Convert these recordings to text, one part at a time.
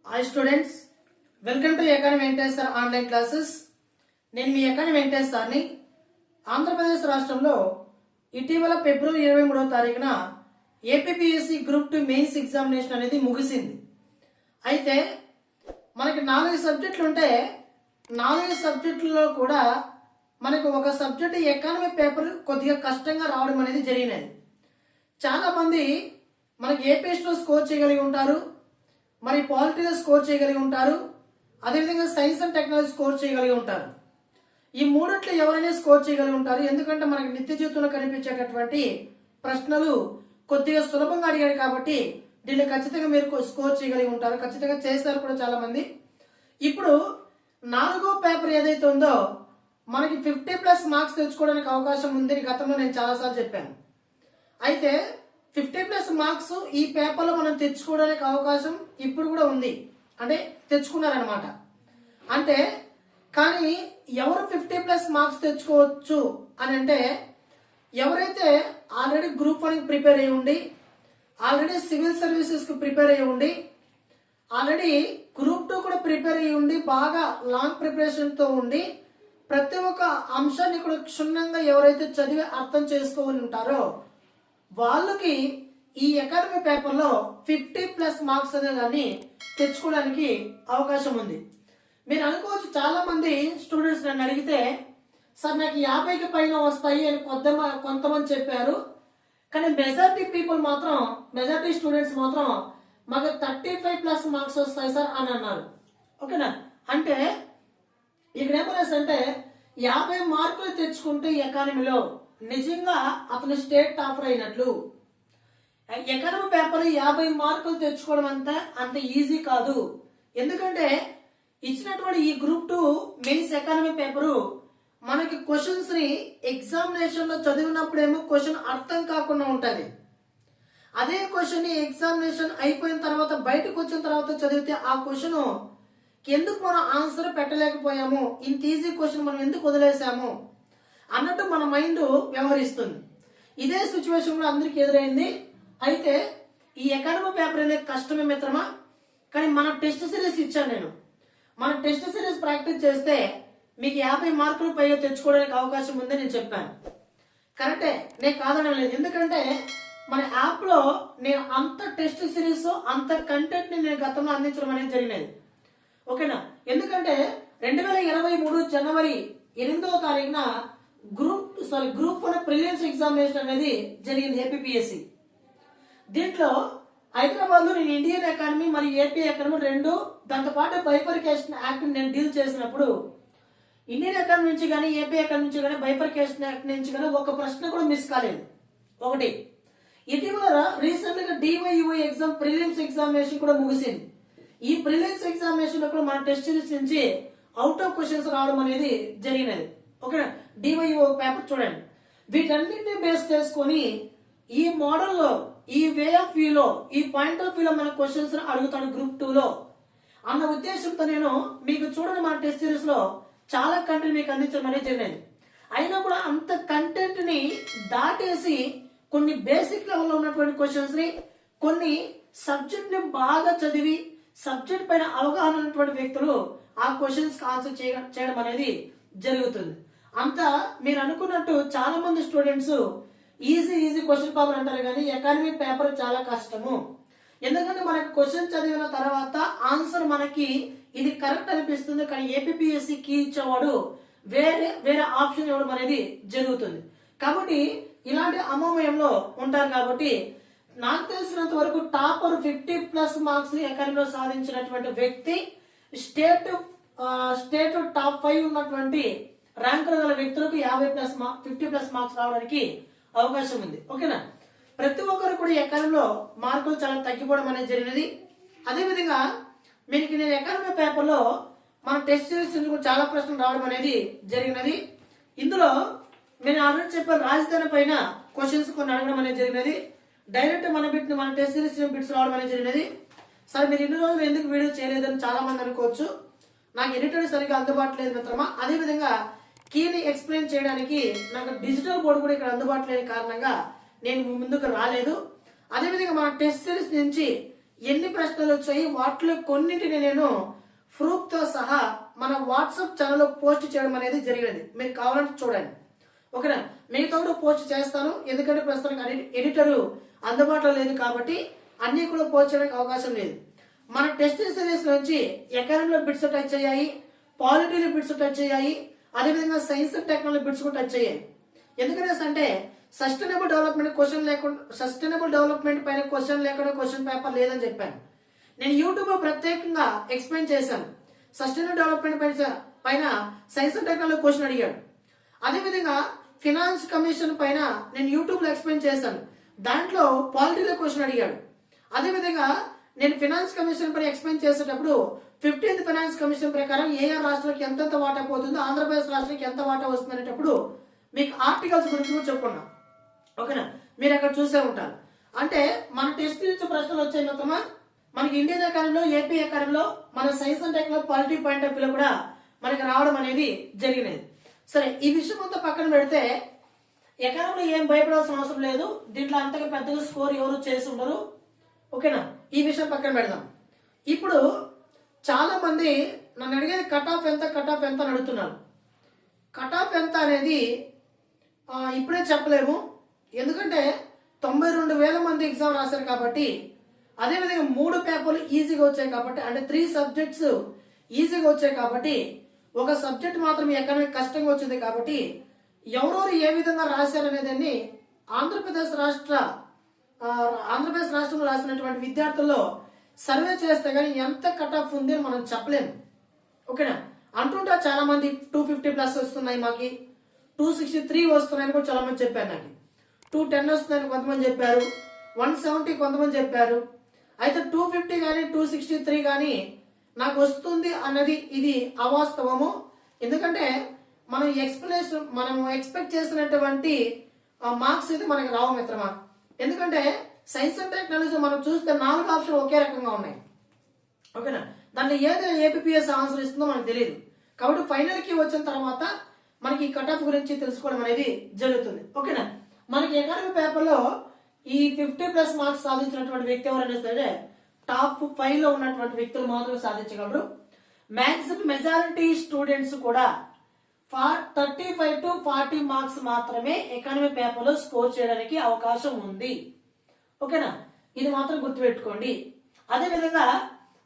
Hi students, welcome to economy Venkatesh sir online classes. నేను మీ economy Venkatesh సార్ని. ఆంధ్రప్రదేశ్ రాష్ట్రంలో ఇటీవల ఫిబ్రవరి 23వ తారీఖున ఏపీపీఎస్సీ గ్రూప్ 2 మెయిన్స్ ఎగ్జామినేషన్ అనేది ముగిసింది. అయితే మనకి 4 సబ్జెక్టులు ఉంటే 4 సబ్జెక్టులలో కూడా మనకు ఒక సబ్జెక్ట్ ఎకానమీ పేపర్ కొద్దిగా కష్టంగా రావడం అనేది జరిగినది. చాలా మంది మనకి ఏపీఎస్లో స్కోర్ చేయగలిగి ఉంటారు, మరి పాలిటీలో స్కోర్ చేయగలిగి ఉంటారు, అదేవిధంగా సైన్స్ అండ్ టెక్నాలజీ స్కోర్ చేయగలిగి ఉంటారు. ఈ మూడిట్లో ఎవరైనా స్కోర్ చేయగలిగి ఉంటారు. ఎందుకంటే మనకి నిత్య జీవితంలో కనిపించేటటువంటి ప్రశ్నలు కొద్దిగా సులభంగా అడిగాడు కాబట్టి దీన్ని ఖచ్చితంగా మీరు స్కోర్ చేయగలిగి ఉంటారు. ఖచ్చితంగా చేస్తారు కూడా చాలా మంది. ఇప్పుడు 4వ పేపర్ ఏదైతే ఉందో మనకి 50+ మార్క్స్ తెచ్చుకోవడానికి అవకాశం ఉందని గతంలో నేను చాలాసార్లు చెప్పాను. అయితే 50+ మార్క్స్ ఈ పేపర్లో మనం తెచ్చుకోవడానికి అవకాశం ఇప్పుడు కూడా ఉంది, అంటే తెచ్చుకున్నారనమాట. అంటే కానీ ఎవరు 50+ మార్క్స్ తెచ్చుకోవచ్చు అని అంటే ఎవరైతే ఆల్రెడీ గ్రూప్ 1కి ప్రిపేర్ అయ్యి ఉండి, ఆల్రెడీ సివిల్ సర్వీసెస్కి ప్రిపేర్ అయ్యి ఉండి, ఆల్రెడీ గ్రూప్ 2 కూడా ప్రిపేర్ అయ్యి ఉండి, బాగా లాంగ్ ప్రిపరేషన్తో ఉండి ప్రతి ఒక్క అంశాన్ని కూడా క్షుణ్ణంగా ఎవరైతే చదివి అర్థం చేసుకోవాలి ఉంటారో వాళ్ళకి ఈ ఎకానమీ పేపర్లో 50+ మార్క్స్ అనే దాన్ని తెచ్చుకోవడానికి అవకాశం ఉంది. మీరు అనుకోవచ్చు, చాలా మంది స్టూడెంట్స్ నన్ను అడిగితే సార్ నాకు 50కి పైన వస్తాయి అని కొంతమంది చెప్పారు, కానీ మెజారిటీ స్టూడెంట్స్ మాత్రం మాకు 35+ మార్క్స్ వస్తాయి సార్ అని అన్నారు. ఓకేనా? అంటే ఇక్కడ ఏమన్నా 50 మార్కులు తెచ్చుకుంటే ఎకానమీలో నిజంగా అతను స్టేట్ టాపర్ అయినట్లు. ఎకానమీ పేపర్ 50 మార్కులు తెచ్చుకోవడం అంత ఈజీ కాదు. ఎందుకంటే ఇచ్చినటువంటి ఈ గ్రూప్ 2 మెయిన్స్ ఎకానమీ పేపరు మనకి క్వశ్చన్స్ ని ఎగ్జామినేషన్ లో చదివినప్పుడేమో క్వశ్చన్ అర్థం కాకుండా ఉంటది. అదే క్వశ్చన్ ఎగ్జామినేషన్ అయిపోయిన తర్వాత బయటకు వచ్చిన తర్వాత చదివితే ఆ క్వశ్చన్ ఎందుకు మనం ఆన్సర్ పెట్టలేకపోయాము, ఇంత ఈజీ క్వశ్చన్ మనం ఎందుకు వదిలేసాము అన్నట్టు మన మైండ్ వ్యవహరిస్తుంది. ఇదే సిచ్యువేషన్ కూడా అందరికి ఎదురైంది. అయితే ఈ ఎకానమీ పేపర్ అనేది కష్టమే మిత్రమా, కానీ మన టెస్ట్ సిరీస్ ఇచ్చాను నేను. మన టెస్ట్ సిరీస్ ప్రాక్టీస్ చేస్తే మీకు 50 మార్కులు పైగా తెచ్చుకోవడానికి అవకాశం ఉందని నేను చెప్పాను. కరెక్టే, నేను కాదనడం లేదు. ఎందుకంటే మన యాప్లో నేను అంత టెస్ట్ సిరీస్ అంత కంటెంట్ ని నేను గతంలో అందించడం అనేది జరిగినది. ఓకేనా? ఎందుకంటే 2023 జనవరి 8వ తారీఖున గ్రూప్ 1 ప్రిలిమ్స్ ఎగ్జామినేషన్ అనేది జరిగింది ఏపీపీఎస్సీ. దీంట్లో హైదరాబాద్ లో నేను ఇండియన్ ఎకానమీ మరియు ఏపీ ఎకానమీ రెండు, దాంతో పాటు బైఫర్కేషన్ యాక్ట్ నేను డీల్ చేసినప్పుడు ఇండియన్ ఎకానమీ నుంచి కానీ ఏపీ ఎకానమీ నుంచి కానీ బైఫర్కేషన్ యాక్ట్ నుంచి కానీ ఒక ప్రశ్న కూడా మిస్ కాలేదు. ఒకటి ఇటీవల రీసెంట్ గా డివైయుఐ ఎగ్జామ్ ప్రిలిమ్స్ ఎగ్జామినేషన్ కూడా ముగిసింది. ఈ ప్రిలిమ్స్ ఎగ్జామినేషన్ లో కూడా మన టెస్ట్ సిరీస్ నుంచి అవుట్ ఆఫ్ క్వశ్చన్స్ రావడం అనేది జరిగినది. ఓకేనా? డివైయుఐ పేపర్ చూడండి. వీటన్నిటిని బేస్ చేసుకొని ఈ మోడల్లో, ఈ వే ఆఫ్ వ్యూలో, ఈ పాయింట్ ఆఫ్ వ్యూలో మన క్వశ్చన్స్ అడుగుతాడు గ్రూప్ 2లో అన్న ఉద్దేశంతో నేను మీకు చూడండి మన టెస్ట్ సిరీస్ లో చాలా కంటెంట్ మీకు అందించడం అనేది జరిగింది. అయినా కూడా అంత కంటెంట్ ని దాటేసి కొన్ని బేసిక్ లెవెల్లో ఉన్నటువంటి క్వశ్చన్స్ ని, కొన్ని సబ్జెక్ట్ ని బాగా చదివి సబ్జెక్ట్ పైన అవగాహన ఉన్నటువంటి వ్యక్తులు ఆ క్వశ్చన్స్ ఆన్సర్ చేయడం అనేది జరుగుతుంది. అంతా మీరు అనుకున్నట్టు చాలా మంది స్టూడెంట్స్ ఈజీ క్వశ్చన్ పేపర్ అంటారు, కానీ ఎకానమీ పేపర్ చాలా కష్టము. ఎందుకంటే మనకి క్వశ్చన్ చదివిన తర్వాత ఆన్సర్ మనకి ఇది కరెక్ట్ అనిపిస్తుంది, కానీ ఏపీపీఎస్సీ కీ ఇచ్చేవాడు వేరే ఆప్షన్ ఇవ్వడం అనేది జరుగుతుంది. కాబట్టి ఇలాంటి అమోమయంలో ఉంటారు. కాబట్టి నాకు తెలిసినంత వరకు టాపర్ 50+ మార్క్స్ ఎకానమీలో సాధించినటువంటి వ్యక్తి స్టేట్ టాప్ 5 ఉన్నటువంటి ర్యాంకులు గల వ్యక్తులకు 50+ మార్క్స్ రావడానికి అవకాశం ఉంది. ఓకేనా? ప్రతి ఒక్కరు కూడా ఎకానమీలో మార్కులు చాలా తగ్గిపోవడం అనేది జరిగినది. అదేవిధంగా మీకు నేను ఎకానమీ పేపర్లో మన టెస్ట్ సిరీస్ చాలా ప్రశ్నలు రావడం అనేది జరిగినది. ఇందులో నేను ఆల్రెడీ చెప్పాను, రాజధాని పైన క్వశ్చన్స్ కొన్ని అడగడం అనేది జరిగినది. డైరెక్ట్ మన టెస్ట్ సిరీస్ బిట్స్ రావడం అనేది జరిగినది. సార్ మీరు ఇన్ని రోజులు ఎందుకు వీడియో చేయలేదని చాలా మంది అనుకోవచ్చు. నాకు ఎడిటర్ సరిగ్గా అందుబాటులో లేదు మిత్రమా. అదేవిధంగా కీని ఎక్స్ప్లెయిన్ చేయడానికి నాకు డిజిటల్ బోర్డు కూడా ఇక్కడ అందుబాటులో లేని కారణంగా నేను ముందుకు రాలేదు. అదేవిధంగా మన టెస్ట్ సిరీస్ నుంచి ఎన్ని ప్రశ్నలు వచ్చాయి, వాటిలో కొన్నింటిని నేను ప్రూఫ్ తో సహా మన వాట్సాప్ ఛానల్లో పోస్ట్ చేయడం అనేది జరిగినది. మీరు కావాలంటే చూడండి. ఓకేనా, మిగతా కూడా పోస్ట్ చేస్తాను. ఎందుకంటే ప్రస్తుతానికి ఎడిటర్ అందుబాటులో లేదు కాబట్టి అన్ని కూడా పోస్ట్ చేయడానికి అవకాశం లేదు. మన టెస్ట్ సిరీస్ నుంచి ఎకానమీలో బిట్స్ టచ్ అయ్యాయి, పాలిటీలో బిట్స్ టచ్ అయ్యాయి, అదేవిధంగా సైన్స్ అండ్ టెక్నాలజీ బిట్స్ కూడా టచ్ అయ్యాయి. ఎందుకంటే అంటే సస్టైనబుల్ డెవలప్మెంట్ పైన క్వశ్చన్ లేకుండా క్వశ్చన్ పేపర్ లేదని చెప్పాను. నేను యూట్యూబ్ లో ప్రత్యేకంగా ఎక్స్ప్లెయిన్ చేశాను. సస్టైనబుల్ డెవలప్మెంట్ పైన సైన్స్ అండ్ టెక్నాలజీ క్వశ్చన్ అడిగాడు. అదేవిధంగా ఫినాన్స్ కమిషన్ పైన నేను యూట్యూబ్ లో ఎక్స్ప్లెయిన్ చేశాను. దాంట్లో పాలిటీలో క్వశ్చన్ అడిగాడు. అదేవిధంగా నేను ఫినాన్స్ కమిషన్ పైన ఎక్స్ప్లెయిన్ చేసేటప్పుడు 15th ఫైనాన్స్ కమిషన్ ప్రకారం ఏ రాష్ట్రాలకు ఎంతెంత వాటా పోతుందో, ఆంధ్రప్రదేశ్ రాష్ట్రానికి ఎంత వాటా వస్తుంది అనేటప్పుడు మీకు ఆర్టికల్స్ గురించి కూడా చెప్పుకున్నాం. ఓకేనా, మీరు అక్కడ చూసే ఉంటారు. అంటే మన టెస్ట్ నుంచి ప్రశ్నలు వచ్చాయి మొత్తమా. మనకి ఇండియన్ ఎకానమీలో, ఏపీ ఎకానమీలో, మన science and technology polity point of వ్యూలో కూడా మనకి రావడం అనేది జరిగినది. సరే, ఈ విషయం అంతా పక్కన పెడితే ఎకానమీలో ఏం భయపడాల్సిన అవసరం లేదు. దీంట్లో అంతగా పెద్దగా స్కోర్ ఎవరు చేసి ఉండరు. ఓకేనా, ఈ విషయం పక్కన పెడదాం. ఇప్పుడు చాలా మంది నన్ను అడిగేది కట్ ఆఫ్ ఎంత అని అడుగుతున్నారు. కట్ ఆఫ్ ఎంత అనేది ఇప్పుడే చెప్పలేము. ఎందుకంటే 92,000 మంది ఎగ్జామ్ రాశారు కాబట్టి, అదేవిధంగా 3 పేపర్లు ఈజీగా వచ్చాయి కాబట్టి, అంటే 3 సబ్జెక్ట్స్ ఈజీగా వచ్చాయి కాబట్టి, ఒక సబ్జెక్ట్ మాత్రం ఎకనామిక్ కష్టంగా వచ్చింది కాబట్టి, ఎవరెవరు ఏ విధంగా రాశారనేదాన్ని ఆంధ్రప్రదేశ్ రాష్ట్రంలో రాసినటువంటి విద్యార్థుల్లో సర్వే చేస్తే కానీ ఎంత కట్ ఆఫ్ ఉంది అని మనం చెప్పలేము. ఓకేనా, అంటుంటా చాలా మంది 250+ వస్తున్నాయి, మాకి 263 వస్తున్నాయని కూడా చాలా మంది చెప్పారు. నాకు 210 వస్తున్నాయని కొంతమంది చెప్పారు, 170 కొంతమంది చెప్పారు. అయితే 250 కానీ 263 కానీ నాకు వస్తుంది అన్నది ఇది అవాస్తవము. ఎందుకంటే మనం ఎక్స్పెక్ట్ చేసినటువంటి మార్క్స్ అయితే మనకి రావు మిత్రమా. ఎందుకంటే సైన్స్ అండ్ టెక్నాలజీ మనం చూస్తే 4 ఆప్షన్లు ఒకే రకంగా ఉన్నాయి. ఓకేనా, దాంట్లో ఏదో ఏపీఎస్ ఆన్సర్ ఇస్తుందో మనకు తెలియదు. కాబట్టి ఫైనల్ కి వచ్చిన తర్వాత మనకి కట్ ఆఫ్ గురించి తెలుసుకోవడం అనేది జరుగుతుంది. ఓకేనా, మనకి ఎకానమీ పేపర్ లో ఈ 50+ మార్క్స్ సాధించినటువంటి వ్యక్తి ఎవరైనా సరే టాప్ 5 లో ఉన్నటువంటి వ్యక్తులు మాత్రమే సాధించగలరు. మాక్సిమం మెజారిటీ స్టూడెంట్స్ కూడా 35 to 40 మార్క్స్ మాత్రమే ఎకానమీ పేపర్ లో స్కోర్ చేయడానికి అవకాశం ఉంది. ఓకేనా, ఇది మాత్రం గుర్తుపెట్టుకోండి. అదే విధంగా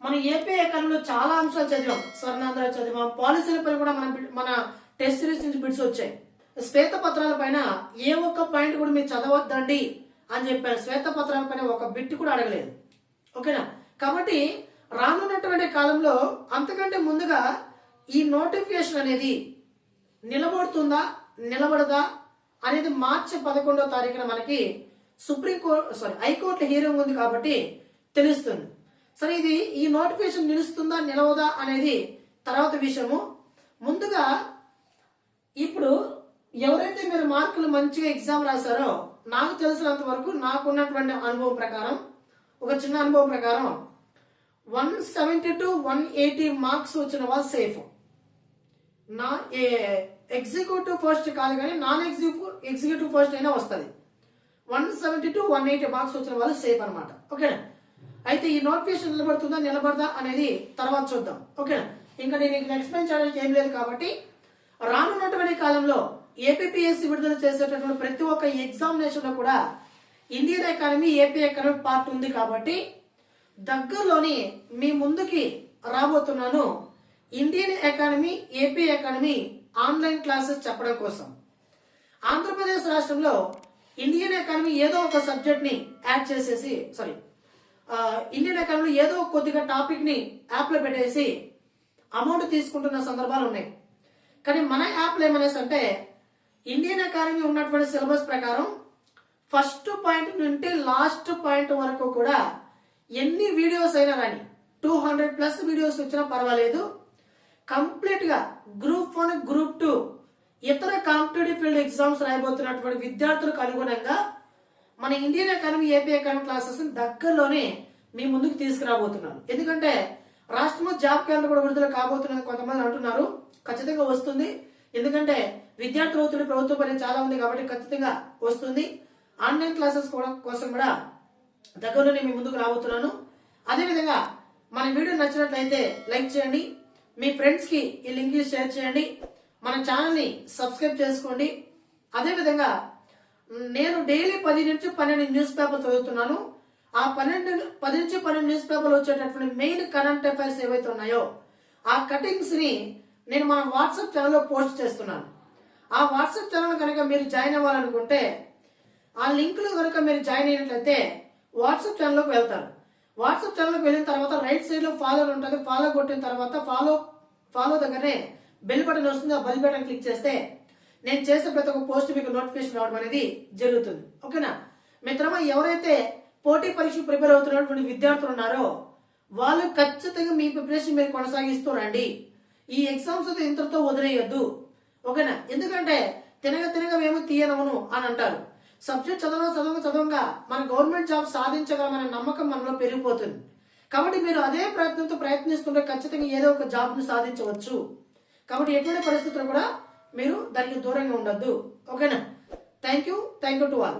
మన ఏపీ ఎకానమీలో చాలా అంశాలు చదివాం, స్వర్ణాంధ్ర చదివాం, పాలసీల పైన కూడా మన టెస్ట్ సిరీస్ నుంచి బిట్స్ వచ్చాయి. శ్వేత పత్రాల పైన ఏ ఒక్క పాయింట్ కూడా మీరు చదవద్దండి అని చెప్పారు. శ్వేత పత్రాల పైన ఒక బిట్ కూడా అడగలేదు. ఓకేనా, కాబట్టి రానున్నటువంటి కాలంలో అంతకంటే ముందుగా ఈ నోటిఫికేషన్ అనేది నిలబడుతుందా నిలబడదా అనేది మార్చి 11వ తారీఖున మనకి హైకోర్టు హీరింగ్ ఉంది కాబట్టి తెలుస్తుంది. సరే, ఇది ఈ నోటిఫికేషన్ నిలుస్తుందా నిలవదా అనేది తర్వాత విషయము. ముందుగా ఇప్పుడు ఎవరైతే మీరు మార్కులు మంచిగా ఎగ్జామ్ రాశారో, నాకు తెలిసినంత వరకు నాకున్నటువంటి అనుభవం ప్రకారం, ఒక చిన్న అనుభవం ప్రకారం 170 to 180 మార్క్స్ వచ్చిన వాళ్ళు సేఫ్. నా ఎగ్జిక్యూటివ్ పోస్ట్ కాదు కానీ నాన్ ఎగ్జిక్యూటివ్ పోస్ట్ అయినా వస్తుంది. 170 to 180 మార్క్స్ వచ్చిన వాళ్ళు సేఫ్ అనమాట. ఓకేనా, అయితే ఈ నోటిఫికేషన్ నిలబడదా అనేది తర్వాత చూద్దాం. ఓకేనా, ఇంకా నేను ఎక్స్ప్లెయిన్ చేయడానికి ఏం లేదు కాబట్టి రానున్నటువంటి కాలంలో ఏపీఎస్సీ విడుదల చేసేటటువంటి ప్రతి ఒక్క ఎగ్జామినేషన్ లో కూడా Indian economy, AP economy part ఉంది కాబట్టి దగ్గరలోని మీ ముందుకి రాబోతున్నాను Indian economy, AP economy online classes చెప్పడం కోసం. ఆంధ్రప్రదేశ్ రాష్ట్రంలో ఇండియన్ ఎకానమీ ఏదో ఒక సబ్జెక్ట్ ని యాడ్ చేసేసి ఇండియన్ ఎకానమీ ఏదో కొద్దిగా టాపిక్ ని యాప్ లో పెట్టేసి అమౌంట్ తీసుకుంటున్న సందర్భాలు ఉన్నాయి. కానీ మన యాప్ లో ఏమనేసి అంటే ఇండియన్ ఎకానమీ ఉన్నటువంటి సిలబస్ ప్రకారం ఫస్ట్ పాయింట్ నుండి లాస్ట్ పాయింట్ వరకు కూడా ఎన్ని వీడియోస్ అయినా రాని 200+ వీడియోస్ వచ్చినా పర్వాలేదు, కంప్లీట్ గా గ్రూప్ 1, గ్రూప్ 2 ఇతర కాంపిటేటివ్ ఫీల్డ్ ఎగ్జామ్స్ రాయబోతున్నటువంటి విద్యార్థులకు అనుగుణంగా మన Indian economy, AP economy classes దగ్గరలోనే మీ ముందుకు తీసుకురాబోతున్నాను. ఎందుకంటే రాష్ట్రంలో జాబ్ క్యాలెండర్ కూడా విడుదల కాబోతున్నది కొంతమంది అంటున్నారు. ఖచ్చితంగా వస్తుంది. ఎందుకంటే విద్యార్థులు అవుతున్న ప్రభుత్వ పని చాలా ఉంది కాబట్టి ఖచ్చితంగా వస్తుంది. ఆన్లైన్ క్లాసెస్ కోసం కూడా దగ్గరలోనే మీ ముందుకు రాబోతున్నాను. అదేవిధంగా మన వీడియో నచ్చినట్లయితే లైక్ చేయండి, మీ ఫ్రెండ్స్కి ఈ లింక్ షేర్ చేయండి, మన ఛానల్ని సబ్స్క్రైబ్ చేసుకోండి. అదేవిధంగా నేను డైలీ 10 నుంచి 12 న్యూస్ పేపర్ చదువుతున్నాను. ఆ 10 నుంచి 12 న్యూస్ పేపర్లు వచ్చేటటువంటి మెయిన్ కరెంట్ అఫైర్స్ ఏవైతే ఉన్నాయో ఆ కటింగ్స్ ని నేను మన వాట్సాప్ ఛానల్లో పోస్ట్ చేస్తున్నాను. ఆ వాట్సాప్ ఛానల్ కనుక మీరు జాయిన్ అవ్వాలనుకుంటే ఆ లింక్లో కనుక మీరు జాయిన్ అయినట్లయితే వాట్సాప్ ఛానల్లోకి వెళ్తారు. వాట్సాప్ ఛానల్లోకి వెళ్ళిన తర్వాత రైట్ సైడ్ లో ఫాలో ఉంటుంది. ఫాలో కొట్టిన తర్వాత ఫాలో దగ్గరనే బెల్ బటన్ వస్తుంది. ఆ బెల్ బటన్ క్లిక్ చేస్తే నేను చేసే ప్రతి ఒక్క పోస్ట్ మీకు నోటిఫికేషన్ రావడం అనేది జరుగుతుంది. ఓకేనా మిత్రమా? ఎవరైతే పోటీ పరీక్ష ప్రిపేర్ అవుతున్నటువంటి విద్యార్థులు ఉన్నారో వాళ్ళు ఖచ్చితంగా మీ ప్రిపరేషన్ మీరు కొనసాగిస్తూ రండి. ఈ ఎగ్జామ్స్ ఇంతటితో వదిలేయొద్దు. ఓకేనా? ఎందుకంటే తినగా మేము తీయనవును అని అంటారు. సబ్జెక్ట్ చదవంగా మన గవర్నమెంట్ జాబ్ సాధించగలమనే నమ్మకం మనలో పెరిగిపోతుంది. కాబట్టి మీరు అదే ప్రయత్నంతో ప్రయత్నిస్తుంటే ఖచ్చితంగా ఏదో ఒక జాబ్ ను సాధించవచ్చు. కాబట్టి ఎటువంటి పరిస్థితుల్లో కూడా మీరు దానికి దూరంగా ఉండొద్దు. ఓకేనా? Thank you to all.